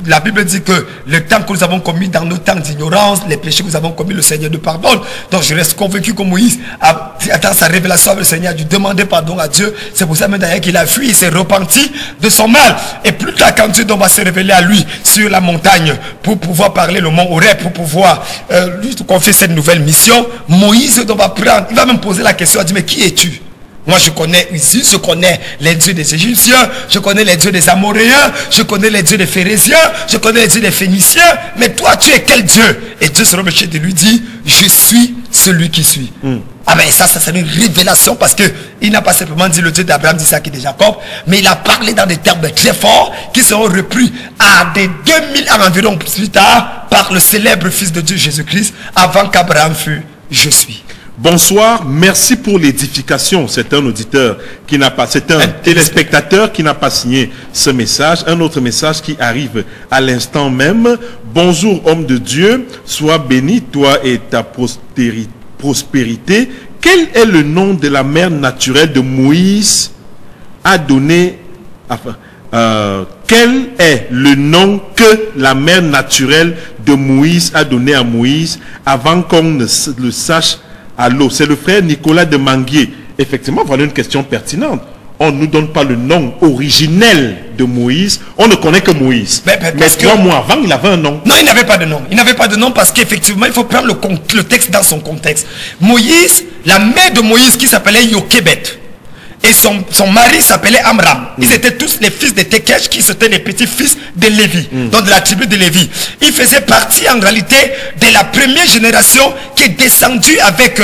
La Bible dit que le temps que nous avons commis dans nos temps d'ignorance, les péchés que nous avons commis, le Seigneur nous pardonne. Donc je reste convaincu que Moïse, dans sa révélation avec le Seigneur, a dû demander pardon à Dieu. C'est pour ça même d'ailleurs qu'il a fui, il s'est repenti de son mal. Et plus tard, quand Dieu va se révéler à lui sur la montagne pour pouvoir parler le mont Horeb, pour pouvoir lui confier cette nouvelle mission, Moïse va prendre, il va même poser la question, il va dire, mais qui es-tu? Moi je connais ici, je connais les dieux des Égyptiens, je connais les dieux des Amoréens, je connais les dieux des Phérésiens, je connais les dieux des Phéniciens, mais toi tu es quel Dieu? Et Dieu se remet de lui dit, je suis celui qui suis. Ah ben ça c'est une révélation parce que il n'a pas simplement dit le Dieu d'Abraham, d'Isaac et de Jacob, mais il a parlé dans des termes très forts qui seront repris à des 2000 ans environ plus tard par le célèbre fils de Dieu Jésus-Christ avant qu'Abraham fût je suis. Bonsoir, merci pour l'édification. C'est un auditeur qui n'a pas, c'est un téléspectateur qui n'a pas signé ce message. Un autre message qui arrive à l'instant même. Bonjour homme de Dieu, sois béni toi et ta prospérité. Quel est le nom de la mère naturelle de Moïse a donné, quel est le nom que la mère naturelle de Moïse a donné à Moïse avant qu'on ne le sache à l'eau? C'est le frère Nicolas de Manguier. Effectivement, voilà une question pertinente. On ne nous donne pas le nom originel de Moïse. On ne connaît que Moïse. Mais 3 mois avant, il avait un nom. Non, il n'avait pas de nom. Il n'avait pas de nom parce qu'effectivement, il faut prendre le texte dans son contexte. Moïse, la mère de Moïse qui s'appelait Yochébed, et son mari s'appelait Amram. Ils étaient tous les fils de Tekesh, qui étaient les petits-fils de Lévi, donc de la tribu de Lévi. Ils faisaient partie en réalité de la première génération qui est descendue avec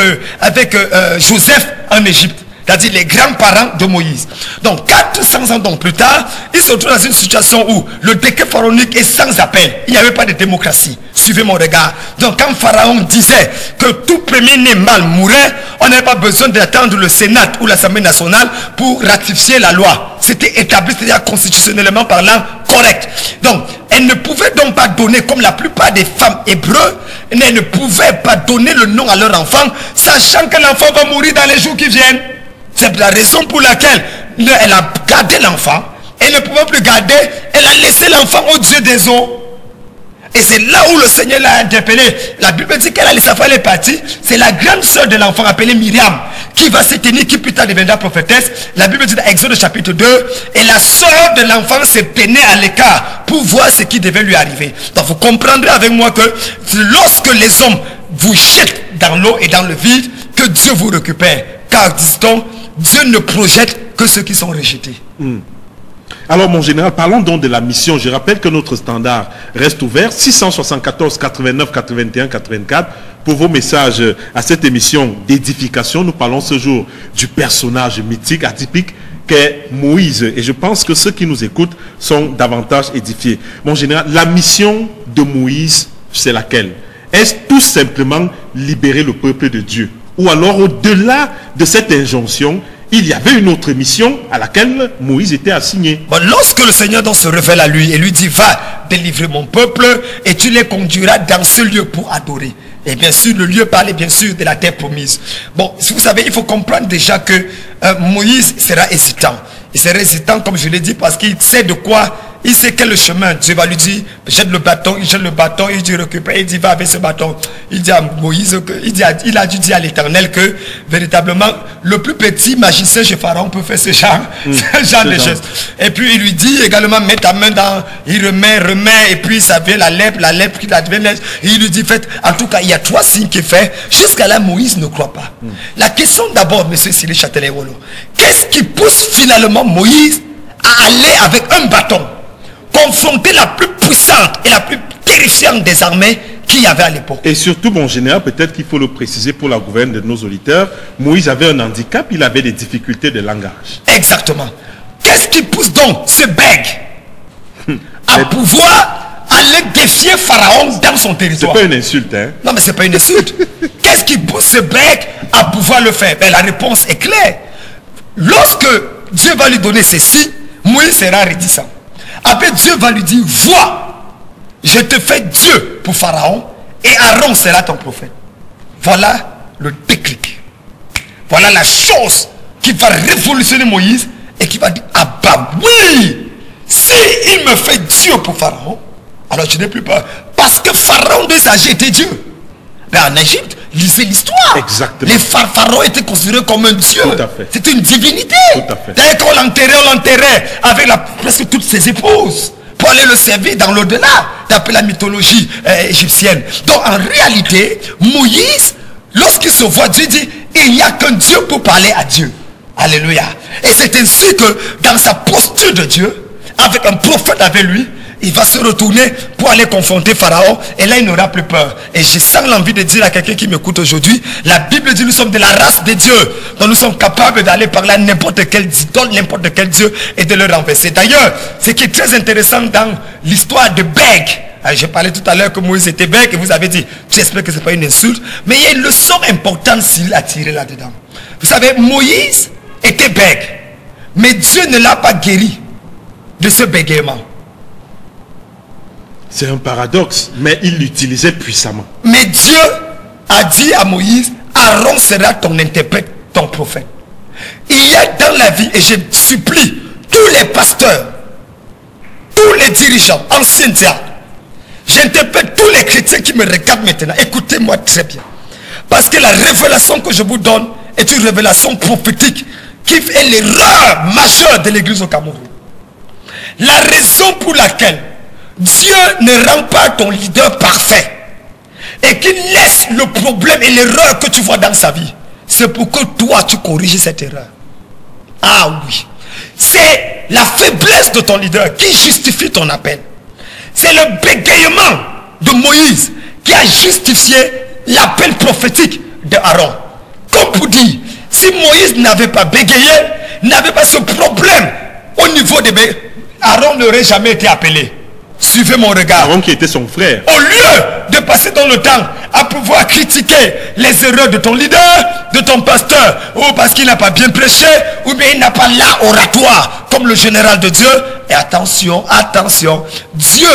Joseph en Égypte. C'est-à-dire les grands-parents de Moïse. Donc 400 ans donc plus tard, ils se retrouvent dans une situation où le décret pharaonique est sans appel. Il n'y avait pas de démocratie. Suivez mon regard. Donc quand Pharaon disait que tout premier-né mâle mourait, on n'avait pas besoin d'attendre le Sénat ou l'Assemblée nationale pour ratifier la loi. C'était établi, c'est-à-dire constitutionnellement parlant, correct. Donc, elle ne pouvait donc pas donner, comme la plupart des femmes hébreux, elles ne pouvaient pas donner le nom à leur enfant, sachant que l'enfant va mourir dans les jours qui viennent. C'est la raison pour laquelle elle a gardé l'enfant. Elle ne pouvait plus garder. Elle a laissé l'enfant au Dieu des eaux. Et c'est là où le Seigneur l'a interpellé. La Bible dit qu'elle a laissé, elle est partie. C'est la grande sœur de l'enfant appelée Myriam qui va se tenir, qui plus tard deviendra prophétesse. La Bible dit dans Exode chapitre 2, et la sœur de l'enfant se tenait à l'écart pour voir ce qui devait lui arriver. Donc vous comprendrez avec moi que lorsque les hommes vous jettent dans l'eau et dans le vide, que Dieu vous récupère. Car, dit-on, Dieu ne projette que ceux qui sont rejetés. Alors, mon général, parlons donc de la mission. Je rappelle que notre standard reste ouvert. 674 89 81 84 pour vos messages à cette émission d'édification. Nous parlons ce jour du personnage mythique, atypique qu'est Moïse. Et je pense que ceux qui nous écoutent sont davantage édifiés. Mon général, la mission de Moïse, c'est laquelle? Est-ce tout simplement libérer le peuple de Dieu? Ou alors, au-delà de cette injonction, il y avait une autre mission à laquelle Moïse était assigné. Bon, lorsque le Seigneur donc se révèle à lui et lui dit, va délivrer mon peuple et tu les conduiras dans ce lieu pour adorer. Et bien sûr, le lieu parlait bien sûr de la terre promise. Bon, si vous savez, il faut comprendre déjà que Moïse sera hésitant. Il sera hésitant, comme je l'ai dit, parce qu'il sait de quoi. Il sait quel est le chemin. Dieu va lui dire, jette le bâton, il dit récupère, il dit va avec ce bâton. Il dit à Moïse, il a dû dire à l'Éternel que véritablement le plus petit magicien chez Pharaon peut faire ce genre de choses. Et puis il lui dit également, mets ta main dans, il remet, et puis ça vient la lèpre qui devient. Il lui dit, faites, en tout cas il y a 3 signes qu'il fait. Jusqu'à là Moïse ne croit pas. La question d'abord, monsieur Sili Châtelet-Wolo, qu'est-ce qui pousse finalement Moïse à aller avec un bâton confronter la plus puissante et la plus terrifiante des armées qu'il y avait à l'époque? Et surtout, mon général, peut-être qu'il faut le préciser pour la gouverne de nos auditeurs, Moïse avait un handicap, il avait des difficultés de langage. Exactement. Qu'est-ce qui pousse donc ce bègue à pouvoir aller défier Pharaon dans son territoire? C'est pas une insulte, hein? Non, mais c'est pas une insulte. Qu'est-ce qui pousse ce bègue à pouvoir le faire? Ben, la réponse est claire. Lorsque Dieu va lui donner ceci, Moïse sera réticent. Après, Dieu va lui dire, vois, je te fais Dieu pour Pharaon et Aaron sera ton prophète. Voilà le déclic. Voilà la chose qui va révolutionner Moïse et qui va dire, ah bah oui, si il me fait Dieu pour Pharaon, alors je n'ai plus peur. Parce que Pharaon de sa vie était Dieu. Mais en Égypte, lisez l'histoire. Exactement. Les pharaons étaient considérés comme un Dieu. Tout à fait. C'était une divinité. Tout à fait. Dès qu'on l'enterrait avec presque toutes ses épouses pour aller le servir dans l'au-delà, d'après la mythologie égyptienne. Donc en réalité, Moïse, lorsqu'il se voit, Dieu dit, il n'y a qu'un Dieu pour parler à Dieu. Alléluia. Et c'est ainsi que dans sa posture de Dieu, avec un prophète avec lui, il va se retourner pour aller confronter Pharaon. Et là, il n'aura plus peur. Et j'ai sans l'envie de dire à quelqu'un qui m'écoute aujourd'hui, la Bible dit, nous sommes de la race des dieux. Donc nous sommes capables d'aller parler à n'importe quel idole, n'importe quel Dieu et de le renverser. D'ailleurs, ce qui est très intéressant dans l'histoire de bègue. J'ai parlé tout à l'heure que Moïse était bègue et vous avez dit, j'espère que ce n'est pas une insulte. Mais il y a une leçon importante s'il a tiré là-dedans. Vous savez, Moïse était bègue. Mais Dieu ne l'a pas guéri de ce bégaiement. C'est un paradoxe, mais il l'utilisait puissamment. Mais Dieu a dit à Moïse, Aaron sera ton interprète, ton prophète. Il y a dans la vie, et je supplie tous les pasteurs, tous les dirigeants, anciens diacres, j'interpelle tous les chrétiens qui me regardent maintenant, écoutez-moi très bien. Parce que la révélation que je vous donne est une révélation prophétique qui est l'erreur majeure de l'église au Cameroun. La raison pour laquelle Dieu ne rend pas ton leader parfait et qu'il laisse le problème et l'erreur que tu vois dans sa vie, c'est pour que toi tu corriges cette erreur. Ah oui, c'est la faiblesse de ton leader qui justifie ton appel. C'est le bégaiement de Moïse qui a justifié l'appel prophétique de Aaron. Comme pour dire, si Moïse n'avait pas bégayé, n'avait pas ce problème au niveau des bébés, Aaron n'aurait jamais été appelé. Suivez mon regard. Aaron qui était son frère. Au lieu de passer dans le temps à pouvoir critiquer les erreurs de ton leader, de ton pasteur, ou parce qu'il n'a pas bien prêché, ou bien il n'a pas l'oratoire comme le général de Dieu. Et attention, attention, Dieu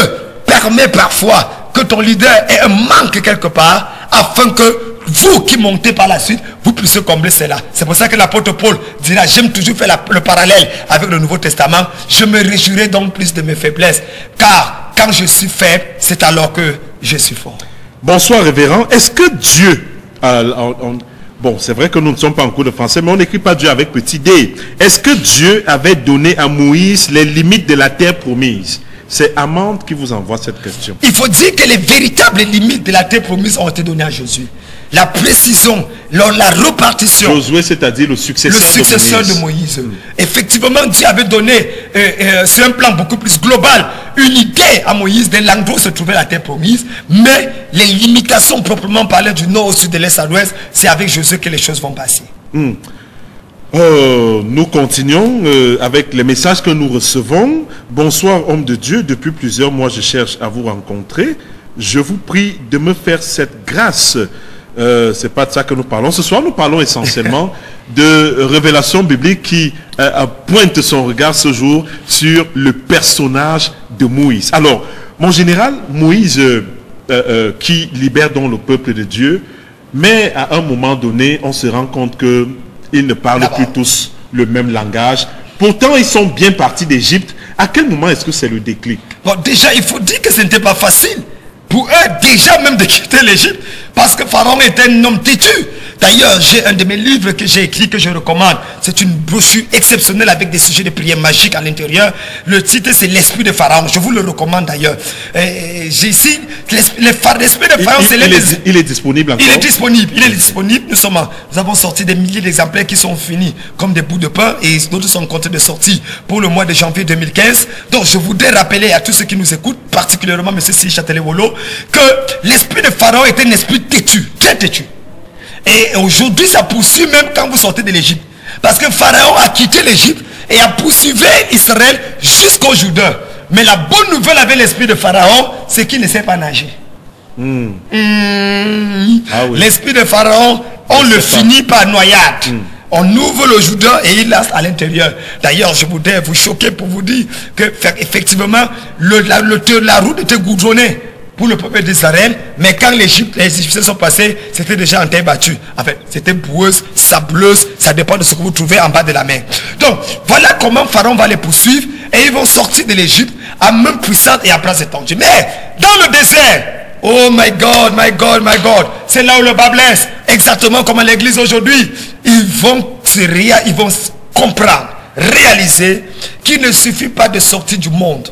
permet parfois que ton leader ait un manque quelque part, afin que vous qui montez par la suite, vous puissiez combler cela. C'est pour ça que l'apôtre Paul dira, j'aime toujours faire le parallèle avec le Nouveau Testament. Je me réjouirai donc plus de mes faiblesses. Car quand je suis faible, c'est alors que je suis fort. Bonsoir révérend. Est-ce que Dieu... bon, c'est vrai que nous ne sommes pas en cours de français, mais on n'écrit pas Dieu avec petit d. Est-ce que Dieu avait donné à Moïse les limites de la terre promise? C'est Amande qui vous envoie cette question. Il faut dire que les véritables limites de la terre promise ont été données à Jésus. La précision, la répartition. Josué, c'est-à-dire le successeur de Moïse. Effectivement, Dieu avait donné, sur un plan beaucoup plus global, une idée à Moïse de l'endroit où se trouvait la terre promise. Mais les limitations proprement parlées du nord au sud, de l'est à l'ouest, c'est avec Josué que les choses vont passer. Nous continuons avec les messages que nous recevons. Bonsoir, homme de Dieu. Depuis plusieurs mois, je cherche à vous rencontrer. Je vous prie de me faire cette grâce. C'est pas de ça que nous parlons. Ce soir, nous parlons essentiellement de révélation biblique qui pointe son regard ce jour sur le personnage de Moïse. Alors, mon général, Moïse qui libère donc le peuple de Dieu, mais à un moment donné, on se rend compte que ils ne parlent plus tous le même langage. Pourtant, ils sont bien partis d'Égypte. À quel moment est-ce que c'est le déclic? Bon, déjà, il faut dire que ce n'était pas facile pour eux déjà même de quitter l'Égypte, parce que Pharaon était un homme têtu. D'ailleurs, j'ai un de mes livres que j'ai écrit, que je recommande. C'est une brochure exceptionnelle avec des sujets de prière magique à l'intérieur. Le titre, c'est l'esprit de Pharaon. Je vous le recommande d'ailleurs. J'ai ici l'esprit de Pharaon. Il est disponible encore? Il est disponible. Il est disponible. Nous avons sorti des milliers d'exemplaires qui sont finis comme des bouts de pain et d'autres sont en train de sortir pour le mois de janvier 2015. Donc, je voudrais rappeler à tous ceux qui nous écoutent, particulièrement M. Siri Châtelet-Wolo, que l'esprit de Pharaon est un esprit têtu, très têtu. Et aujourd'hui, ça poursuit même quand vous sortez de l'Égypte. Parce que Pharaon a quitté l'Égypte et a poursuivi Israël jusqu'au Jourdain. Mais la bonne nouvelle avec l'esprit de Pharaon, c'est qu'il ne sait pas nager. Ah oui. L'esprit de Pharaon, on le finit par noyade. On ouvre le Jourdain et il lance à l'intérieur. D'ailleurs, je voudrais vous choquer pour vous dire que effectivement, la route était goudronnée pour le peuple d'Israël, mais quand les Égyptiens sont passés, c'était déjà en terre battue. En fait, c'était boueuse, sableuse, ça dépend de ce que vous trouvez en bas de la mer. Donc, voilà comment Pharaon va les poursuivre et ils vont sortir de l'Égypte à main puissante et à bras étendus. Mais dans le désert, oh my God, my God, my God, c'est là où le bas blesse. Exactement comme à l'église aujourd'hui. Ils vont comprendre, réaliser qu'il ne suffit pas de sortir du monde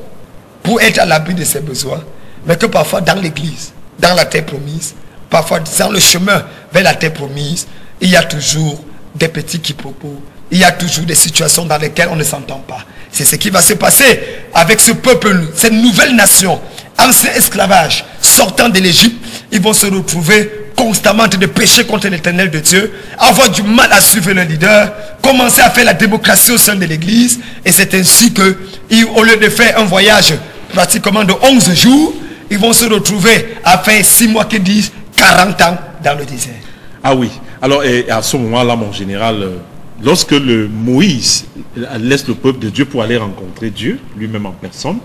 pour être à l'abri de ses besoins, mais que parfois dans l'église, dans la terre promise, parfois dans le chemin vers la terre promise, il y a toujours des petits quiproquos, il y a toujours des situations dans lesquelles on ne s'entend pas. C'est ce qui va se passer avec ce peuple, cette nouvelle nation, ancien esclavage, sortant de l'Égypte. Ils vont se retrouver constamment en train de pécher contre l'Éternel de Dieu, avoir du mal à suivre le leader, commencer à faire la démocratie au sein de l'église. Et c'est ainsi que, au lieu de faire un voyage pratiquement de 11 jours, ils vont se retrouver à faire 6 mois qui disent 40 ans dans le désert. Ah oui. Alors, et à ce moment-là, mon général, lorsque Moïse laisse le peuple de Dieu pour aller rencontrer Dieu, lui-même en personne,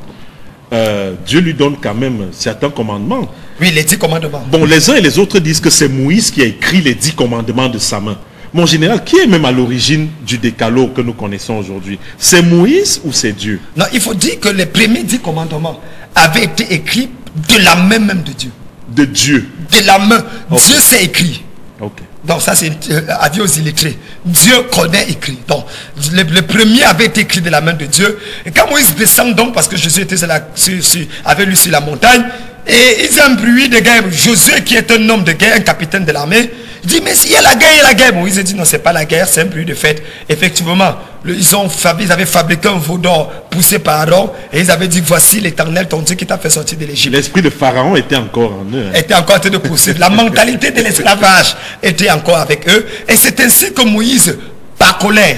Dieu lui donne quand même certains commandements. Oui, les 10 commandements. Bon, les uns et les autres disent que c'est Moïse qui a écrit les 10 commandements de sa main. Mon général, qui est même à l'origine du décalogue que nous connaissons aujourd'hui? C'est Moïse ou c'est Dieu? Non, il faut dire que les premiers 10 commandements avaient été écrits de la main même de Dieu. De Dieu? De la main. Okay. Dieu s'est écrit. Ok. Donc ça c'est avis aux illettrés. Dieu connaît écrit. Donc le premier avait été écrit de la main de Dieu. Et quand Moïse descend donc, parce que Jésus était avec lui sur la montagne, et ils ont un bruit de guerre. Josué qui est un homme de guerre, un capitaine de l'armée, il dit mais s'il y a la guerre, il y a la guerre. Moïse dit non, c'est pas la guerre, c'est un bruit de fête. Effectivement, ils avaient fabriqué un veau d'or poussé par Aaron et ils avaient dit voici l'Éternel ton Dieu qui t'a fait sortir de l'Égypte. L'esprit de Pharaon était encore en eux. Était encore en train de poursuivre. La mentalité de l'esclavage était encore avec eux. Et c'est ainsi que Moïse, par colère,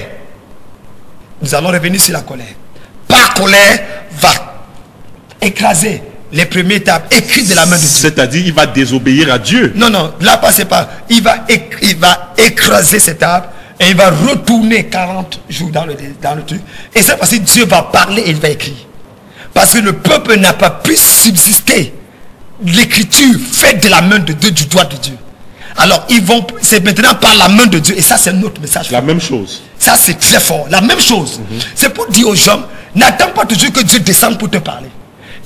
nous allons revenir sur la colère, par colère va écraser les premières tables écrites de la main de Dieu. C'est-à-dire il va désobéir à Dieu. Non, non, là passez pas. Il va écraser ces tables et il va retourner 40 jours dans le truc. Et c'est parce que Dieu va parler et il va écrire. Parce que le peuple n'a pas pu subsister l'écriture faite de la main de Dieu, du doigt de Dieu. Alors c'est maintenant par la main de Dieu. Et ça c'est notre message. La même chose. Ça c'est très fort. La même chose. C'est pour dire aux gens, n'attends pas toujours que Dieu descende pour te parler.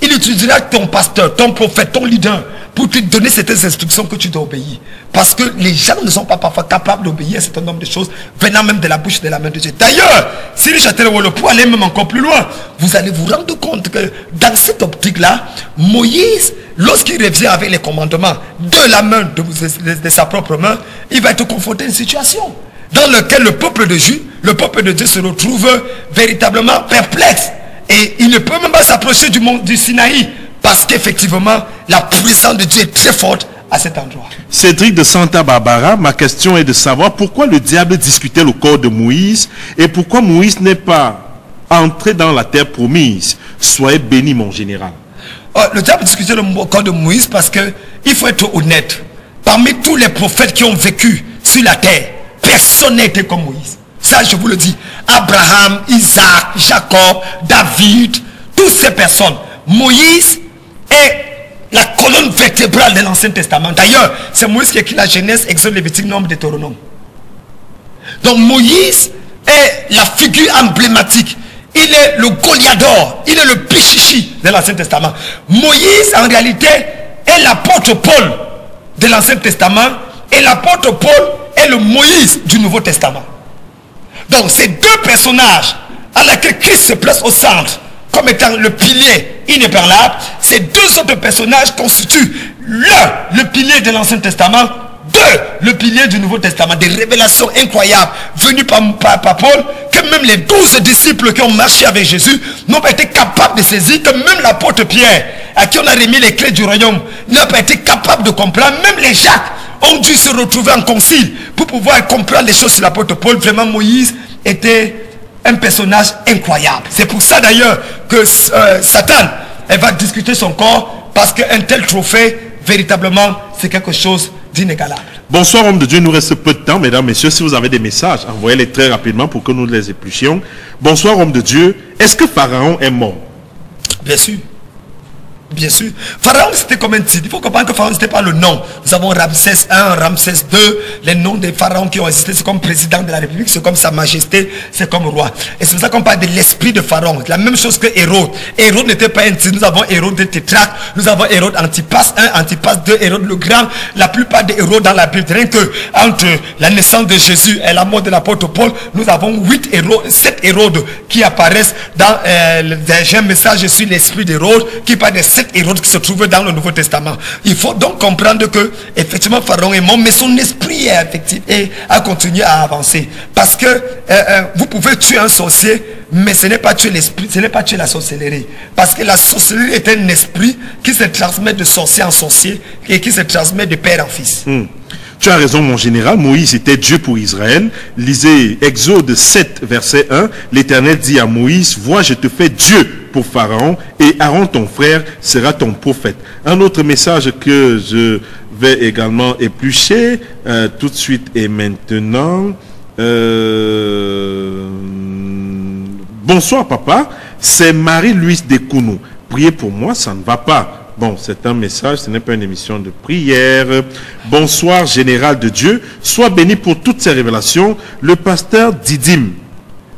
Il utilisera ton pasteur, ton prophète, ton leader pour te donner certaines instructions que tu dois obéir. Parce que les gens ne sont pas parfois capables d'obéir à un certain nombre de choses venant même de la bouche de la main de Dieu. D'ailleurs, si les châtelains pour aller même encore plus loin, vous allez vous rendre compte que dans cette optique-là, Moïse, lorsqu'il revient avec les commandements de la main de sa propre main, il va être confronté à une situation dans laquelle le peuple de Dieu se retrouve véritablement perplexe. Et il ne peut même pas s'approcher du Sinaï parce qu'effectivement, la puissance de Dieu est très forte à cet endroit. Cédric de Santa Barbara, ma question est de savoir pourquoi le diable discutait le corps de Moïse et pourquoi Moïse n'est pas entré dans la terre promise. Soyez béni, mon général. Le diable discutait le corps de Moïse parce qu'il faut être honnête. Parmi tous les prophètes qui ont vécu sur la terre, personne n'a été comme Moïse. Ça, je vous le dis. Abraham, Isaac, Jacob, David, toutes ces personnes. Moïse est la colonne vertébrale de l'Ancien Testament. D'ailleurs, c'est Moïse qui écrit la Genèse, Exode, Lévitique, Nombre, Deutéronome. Donc Moïse est la figure emblématique. Il est le Goliador, il est le Pichichi de l'Ancien Testament. Moïse, en réalité, est l'apôtre Paul de l'Ancien Testament et l'apôtre Paul est le Moïse du Nouveau Testament. Donc ces deux personnages à laquelle Christ se place au centre comme étant le pilier inébranlable, ces deux autres personnages constituent le pilier de l'Ancien Testament, le pilier du Nouveau Testament. Des révélations incroyables venues par Paul que même les 12 disciples qui ont marché avec Jésus n'ont pas été capables de saisir, que même l'apôtre Pierre à qui on a remis les clés du royaume n'a pas été capable de comprendre. Même les Jacques ont dû se retrouver en concile pour pouvoir comprendre les choses sur l'apôtre Paul. Vraiment, Moïse était un personnage incroyable. C'est pour ça d'ailleurs que Satan va discuter son corps, parce qu'un tel trophée, véritablement, c'est quelque chose d'inégalable. Bonsoir, homme de Dieu. Il nous reste peu de temps, mesdames, messieurs. Si vous avez des messages, envoyez-les très rapidement pour que nous les épluchions. Bonsoir, homme de Dieu. Est-ce que Pharaon est mort? Bien sûr. Bien sûr. Pharaon, c'était comme un titre. Il faut comprendre que Pharaon, ce n'était pas le nom. Nous avons Ramsès I, Ramsès II. Les noms des pharaons qui ont existé, c'est comme président de la République, c'est comme sa majesté, c'est comme roi. Et c'est pour ça qu'on parle de l'esprit de Pharaon. La même chose que Hérode. Hérode n'était pas un titre. Nous avons Hérode de Tétrarque. Nous avons Hérode Antipas 1, Antipas 2, Hérode le Grand. La plupart des Hérodes dans la Bible, rien que entre la naissance de Jésus et la mort de l'apôtre Paul, nous avons 7 Hérodes qui apparaissent dans j'ai un message, je suis l'esprit d'Hérode, qui parle de 7 Hérode qui se trouve dans le Nouveau Testament. Il faut donc comprendre que effectivement Pharaon est mort, mais son esprit est effectif et a continué à avancer. Parce que vous pouvez tuer un sorcier, mais ce n'est pas tuer l'esprit, ce n'est pas tuer la sorcellerie. Parce que la sorcellerie est un esprit qui se transmet de sorcier en sorcier et qui se transmet de père en fils. Tu as raison, mon général. Moïse était Dieu pour Israël. Lisez Exode 7, verset 1. L'Éternel dit à Moïse, vois, je te fais Dieu pour Pharaon et Aaron, ton frère, sera ton prophète. Un autre message que je vais également éplucher tout de suite et maintenant. Bonsoir, papa. C'est Marie-Louise Dekounou. Priez pour moi, ça ne va pas. Bon, c'est un message, ce n'est pas une émission de prière. Bonsoir, général de Dieu. Sois béni pour toutes ces révélations. Le pasteur Didim.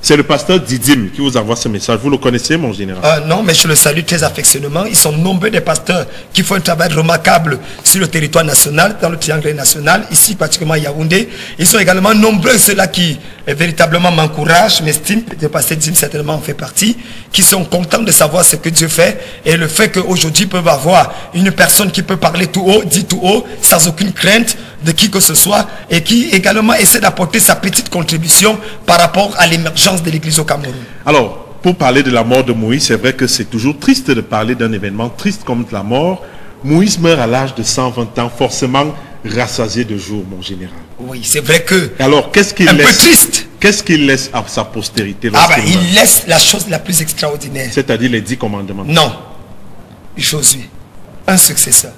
C'est le pasteur Didim qui vous envoie ce message. Vous le connaissez, mon général? Non, mais je le salue très affectionnément. Ils sont nombreux des pasteurs qui font un travail remarquable sur le territoire national, dans le triangle national, ici particulièrement à Yaoundé. Ils sont également nombreux ceux-là qui véritablement m'encouragent, m'estiment. Le pasteur Didim certainement en fait partie, qui sont contents de savoir ce que Dieu fait et le fait qu'aujourd'hui ils peuvent avoir une personne qui peut parler tout haut, dit tout haut, sans aucune crainte de qui que ce soit et qui également essaie d'apporter sa petite contribution par rapport à l'émergence de l'église au Cameroun. Alors, pour parler de la mort de Moïse, c'est vrai que c'est toujours triste de parler d'un événement triste comme la mort. Moïse meurt à l'âge de 120 ans, forcément rassasié de jours, mon général. Oui, c'est vrai que... Alors, qu'est-ce qu'il laisse? Un peu triste. Qu'est-ce qu'il laisse à sa postérité? Il laisse la chose la plus extraordinaire. C'est-à-dire les 10 commandements. Non. Josué, un successeur.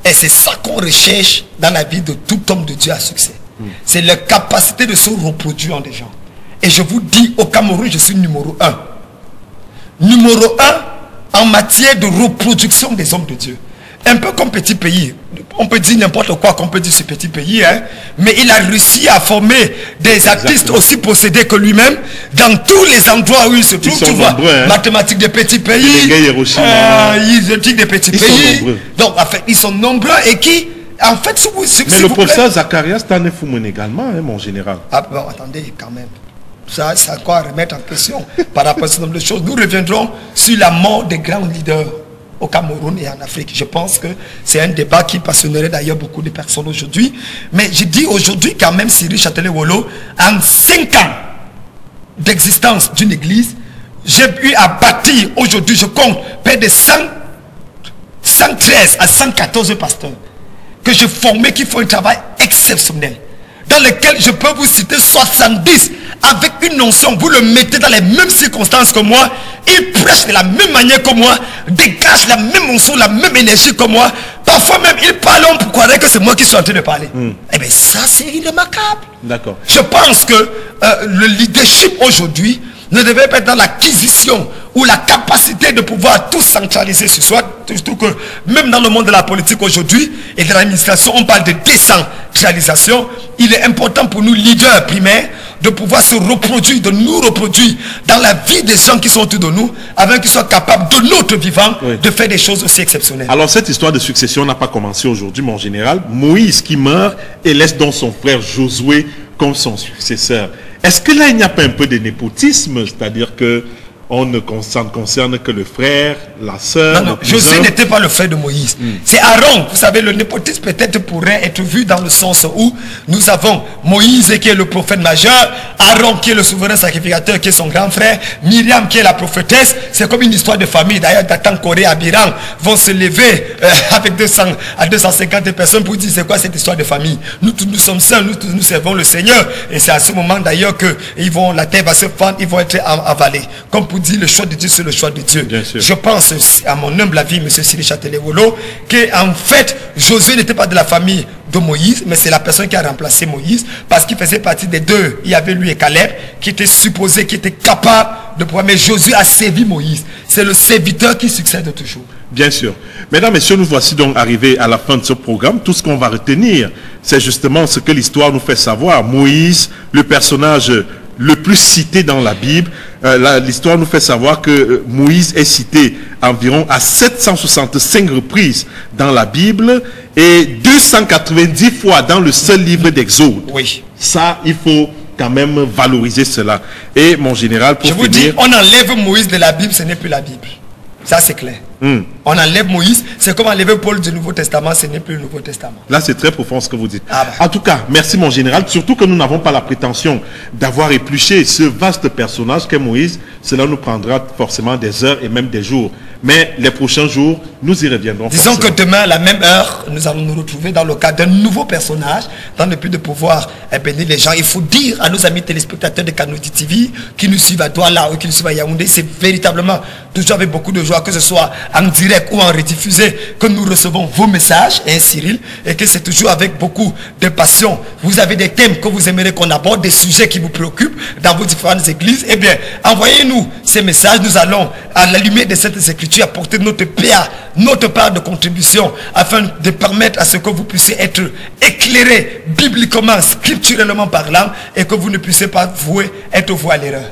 Et c'est ça qu'on recherche dans la vie de tout homme de Dieu à succès. C'est la capacité de se reproduire en des gens. Et je vous dis, au Cameroun, je suis numéro 1. Numéro 1 en matière de reproduction des hommes de Dieu. Un peu comme petit pays. On peut dire n'importe quoi qu'on peut dire ce petit pays, hein, mais il a réussi à former des artistes aussi possédés que lui-même dans tous les endroits où il se trouve. Tu vois, hein. Mathématiques des petits pays, éthiques des petits pays. Donc, en fait, ils sont nombreux et qui, en fait, mais le professeur Zacharias Tanefoumoun également, hein, mon général. Ah, bon, attendez, quand même. Ça, c'est à quoi remettre en question par rapport à ce nombre de choses. Nous reviendrons sur la mort des grands leaders au Cameroun et en Afrique. Je pense que c'est un débat qui passionnerait d'ailleurs beaucoup de personnes aujourd'hui. Mais je dis aujourd'hui quand même, Cyril Châtelet-Wolo, en 5 ans d'existence d'une église, j'ai eu à bâtir, aujourd'hui je compte près de 113 à 114 pasteurs que je formais qui font un travail exceptionnel, dans lequel je peux vous citer 70 avec une notion, vous le mettez dans les mêmes circonstances que moi, il prêche de la même manière que moi, dégage la même notion, la même énergie que moi, parfois même il parle, on croirait que c'est moi qui suis en train de parler. Eh bien ça c'est remarquable. D'accord. Je pense que le leadership aujourd'hui ne devait pas être dans l'acquisition ou la capacité de pouvoir tout centraliser sur soi. Surtout que même dans le monde de la politique aujourd'hui et de l'administration, on parle de décentralisation. Il est important pour nous, leaders primaires, de pouvoir se reproduire, de nous reproduire dans la vie des gens qui sont autour de nous, afin qu'ils soient capables de notre vivant, de faire des choses aussi exceptionnelles. Alors cette histoire de succession n'a pas commencé aujourd'hui, mon général. Moïse qui meurt et laisse donc son frère Josué comme son successeur. Est-ce que là il n'y a pas un peu de népotisme, c'est-à-dire que on ne concerne que le frère, la sœur. Non, Josué n'était pas le frère de Moïse. C'est Aaron. Vous savez, le népotisme peut-être pourrait être vu dans le sens où nous avons Moïse qui est le prophète majeur, Aaron qui est le souverain sacrificateur, qui est son grand frère, Myriam qui est la prophétesse. C'est comme une histoire de famille. D'ailleurs, Datan, Corée, Abiram vont se lever avec 200 à 250 personnes pour dire c'est quoi cette histoire de famille. Nous sommes saints, nous servons le Seigneur. Et c'est à ce moment d'ailleurs que la terre va se fendre, ils vont être avalés. Comme pour pour dire le choix de Dieu, c'est le choix de Dieu. Bien sûr. Je pense, à mon humble avis, M. Cyril Châtelet-Wolo, qu'en fait, Josué n'était pas de la famille de Moïse, mais c'est la personne qui a remplacé Moïse, parce qu'il faisait partie des deux. Il y avait lui et Caleb, qui étaient supposés, qui étaient capables de pouvoir. Mais Josué a servi Moïse. C'est le serviteur qui succède toujours. Bien sûr. Mesdames, Messieurs, nous voici donc arrivés à la fin de ce programme. Tout ce qu'on va retenir, c'est justement ce que l'histoire nous fait savoir. Moïse, le personnage le plus cité dans la Bible. L'histoire nous fait savoir que Moïse est cité environ à 765 reprises dans la Bible et 290 fois dans le seul livre d'Exode. Oui. Ça, il faut quand même valoriser cela. Et mon général, pour Je vous dis, finir... on enlève Moïse de la Bible, ce n'est plus la Bible. Ça, c'est clair. On enlève Moïse, c'est comme enlever Paul du Nouveau Testament, ce n'est plus le Nouveau Testament. Là, c'est très profond ce que vous dites. Ah bah. En tout cas, merci mon général. Surtout que nous n'avons pas la prétention d'avoir épluché ce vaste personnage qu'est Moïse. Cela nous prendra forcément des heures et même des jours. Mais les prochains jours, nous y reviendrons. Disons forcément. que demain, à la même heure, nous allons nous retrouver dans le cadre d'un nouveau personnage, dans le but de pouvoir bénir les gens. Il faut dire à nos amis téléspectateurs de Kanoudy TV, qui nous suivent à Douala ou qui nous suivent à Yaoundé, c'est véritablement toujours avec beaucoup de joie, que ce soit en direct ou en rediffusé, que nous recevons vos messages, hein, Cyril, et que c'est toujours avec beaucoup de passion. Vous avez des thèmes que vous aimeriez qu'on aborde, des sujets qui vous préoccupent dans vos différentes églises, eh bien, envoyez-nous ces messages. Nous allons, à la lumière de cette écriture, apporter notre part de contribution afin de permettre à ce que vous puissiez être éclairés bibliquement, scripturellement parlant, et que vous ne puissiez pas être voué à l'erreur.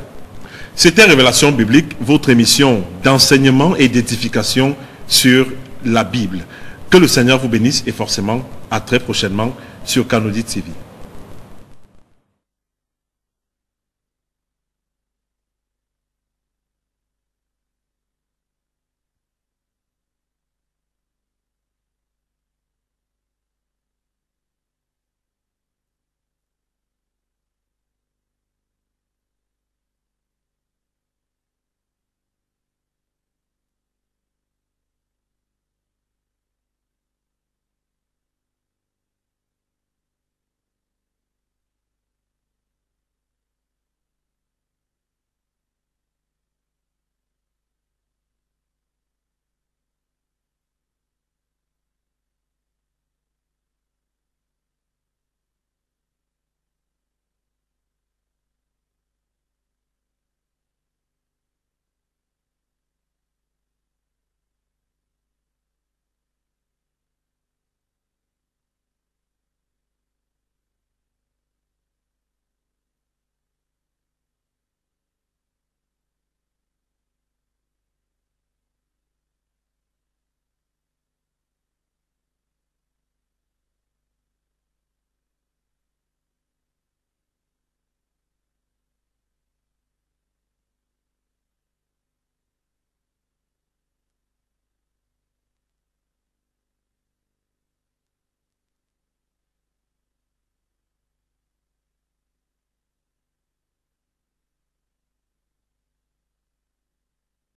C'était Révélation biblique, votre émission d'enseignement et d'édification sur la Bible. Que le Seigneur vous bénisse et forcément à très prochainement sur Kanoudy TV.